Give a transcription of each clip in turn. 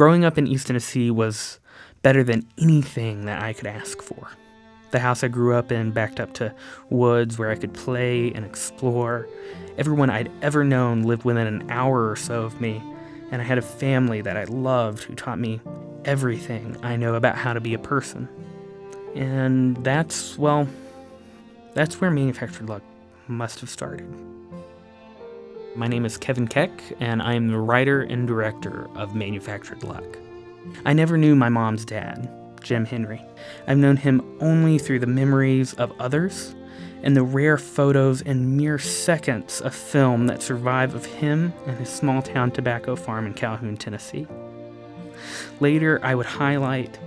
Growing up in East Tennessee was better than anything that I could ask for. The house I grew up in backed up to woods where I could play and explore. Everyone I'd ever known lived within an hour or so of me, and I had a family that I loved who taught me everything I know about how to be a person. And that's where Manufactured Luck must have started. My name is Kevin Keck, and I am the writer and director of Manufactured Luck. I never knew my mom's dad, Jim Henry. I've known him only through the memories of others and the rare photos and mere seconds of film that survive of him and his small-town tobacco farm in Calhoun, Tennessee. Later, I would highlight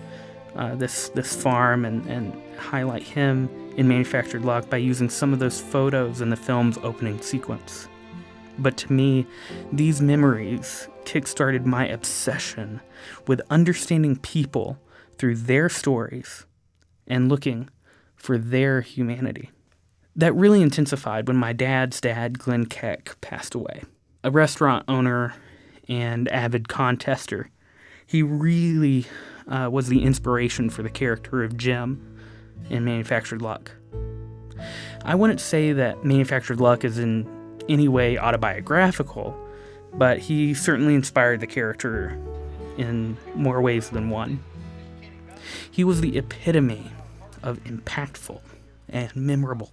this farm and highlight him in Manufactured Luck by using some of those photos in the film's opening sequence. But to me, these memories kickstarted my obsession with understanding people through their stories and looking for their humanity. That really intensified when my dad's dad, Glenn Keck, passed away. A restaurant owner and avid contester, he really was the inspiration for the character of Jim in Manufactured Luck. I wouldn't say that Manufactured Luck is in any way autobiographical, but he certainly inspired the character in more ways than one. He was the epitome of impactful and memorable.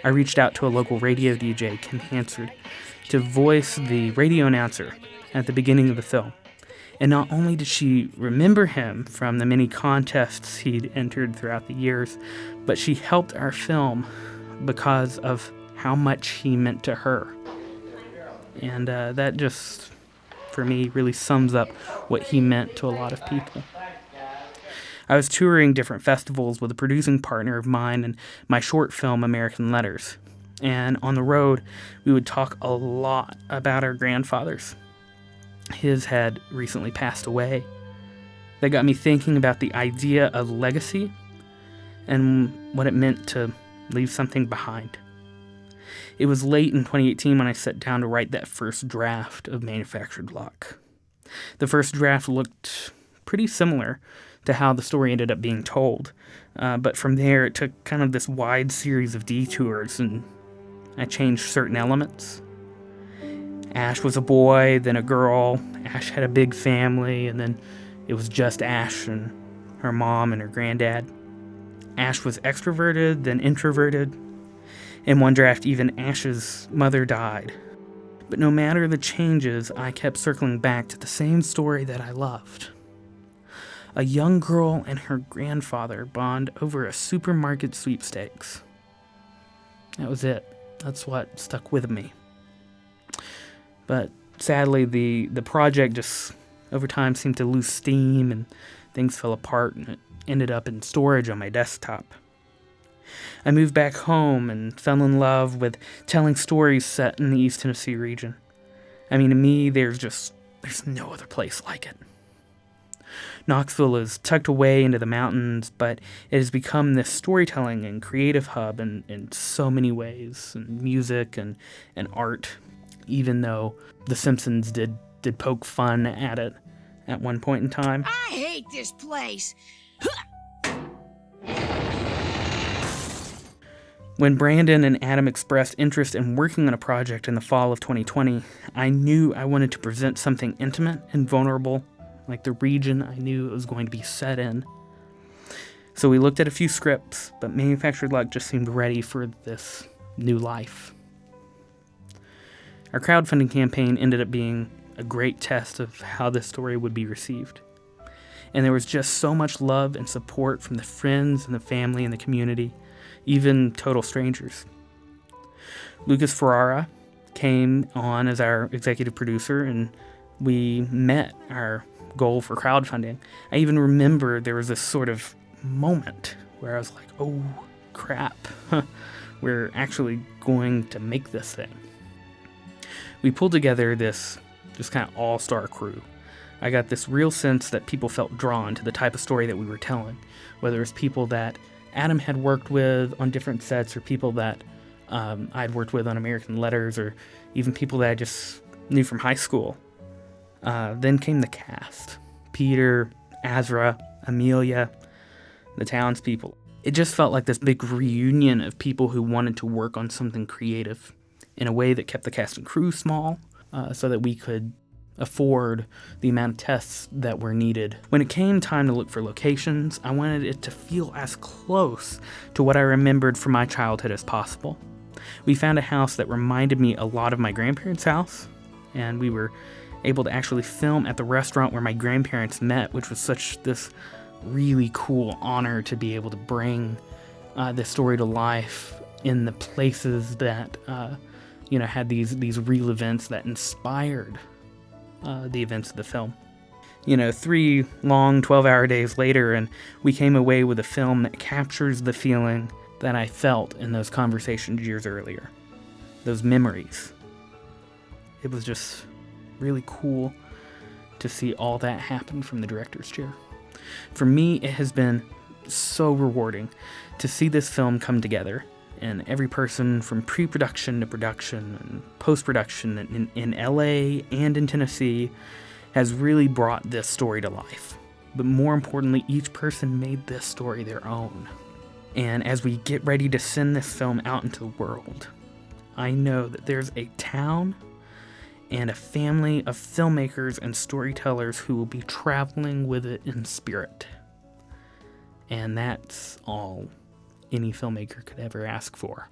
I reached out to a local radio DJ, Ken Hansard, to voice the radio announcer at the beginning of the film. And not only did she remember him from the many contests he'd entered throughout the years, but she helped our film because of how much he meant to her. And that just, for me, really sums up what he meant to a lot of people. I was touring different festivals with a producing partner of mine in my short film, American Letters. And on the road, we would talk a lot about our grandfathers. His had recently passed away. That got me thinking about the idea of legacy and what it meant to leave something behind. It was late in 2018 when I sat down to write that first draft of Manufactured Luck. The first draft looked pretty similar to how the story ended up being told, but from there it took kind of this wide series of detours, and I changed certain elements. Ash was a boy, then a girl. Ash had a big family, and then it was just Ash and her mom and her granddad. Ash was extroverted, then introverted. In one draft, even Ash's mother died. But no matter the changes, I kept circling back to the same story that I loved. A young girl and her grandfather bond over a supermarket sweepstakes. That was it. That's what stuck with me. But sadly, the project just over time seemed to lose steam and things fell apart, and it ended up in storage on my desktop. I moved back home and fell in love with telling stories set in the East Tennessee region. I mean, to me, there's no other place like it. Knoxville is tucked away into the mountains, but it has become this storytelling and creative hub in so many ways, and music and art, even though The Simpsons did poke fun at it at one point in time. I hate this place! When Brandon and Adam expressed interest in working on a project in the fall of 2020, I knew I wanted to present something intimate and vulnerable, like the region I knew it was going to be set in. So we looked at a few scripts, but Manufactured Luck just seemed ready for this new life. Our crowdfunding campaign ended up being a great test of how this story would be received. And there was just so much love and support from the friends and the family and the community, even total strangers. Lucas Ferrara came on as our executive producer, and we met our goal for crowdfunding. I even remember there was this sort of moment where I was like, oh crap, we're actually going to make this thing. We pulled together this just kind of all-star crew. I got this real sense that people felt drawn to the type of story that we were telling, whether it's people that Adam had worked with on different sets, or people that I'd worked with on American Letters, or even people that I just knew from high school. Then came the cast. Peter, Azra, Amelia, the townspeople. It just felt like this big reunion of people who wanted to work on something creative in a way that kept the cast and crew small, so that we could afford the amount of tests that were needed. When it came time to look for locations, I wanted it to feel as close to what I remembered from my childhood as possible. We found a house that reminded me a lot of my grandparents' house, and we were able to actually film at the restaurant where my grandparents met, which was such this really cool honor to be able to bring this story to life in the places that had these real events that inspired the events of the film. 3 long 12-hour days later, and we came away with a film that captures the feeling that I felt in those conversations years earlier. Those memories. It was just really cool to see all that happen from the director's chair. For me, it has been so rewarding to see this film come together, and every person from pre-production to production and post-production in LA and in Tennessee has really brought this story to life. But more importantly, each person made this story their own. And as we get ready to send this film out into the world, I know that there's a town and a family of filmmakers and storytellers who will be traveling with it in spirit. And that's all any filmmaker could ever ask for.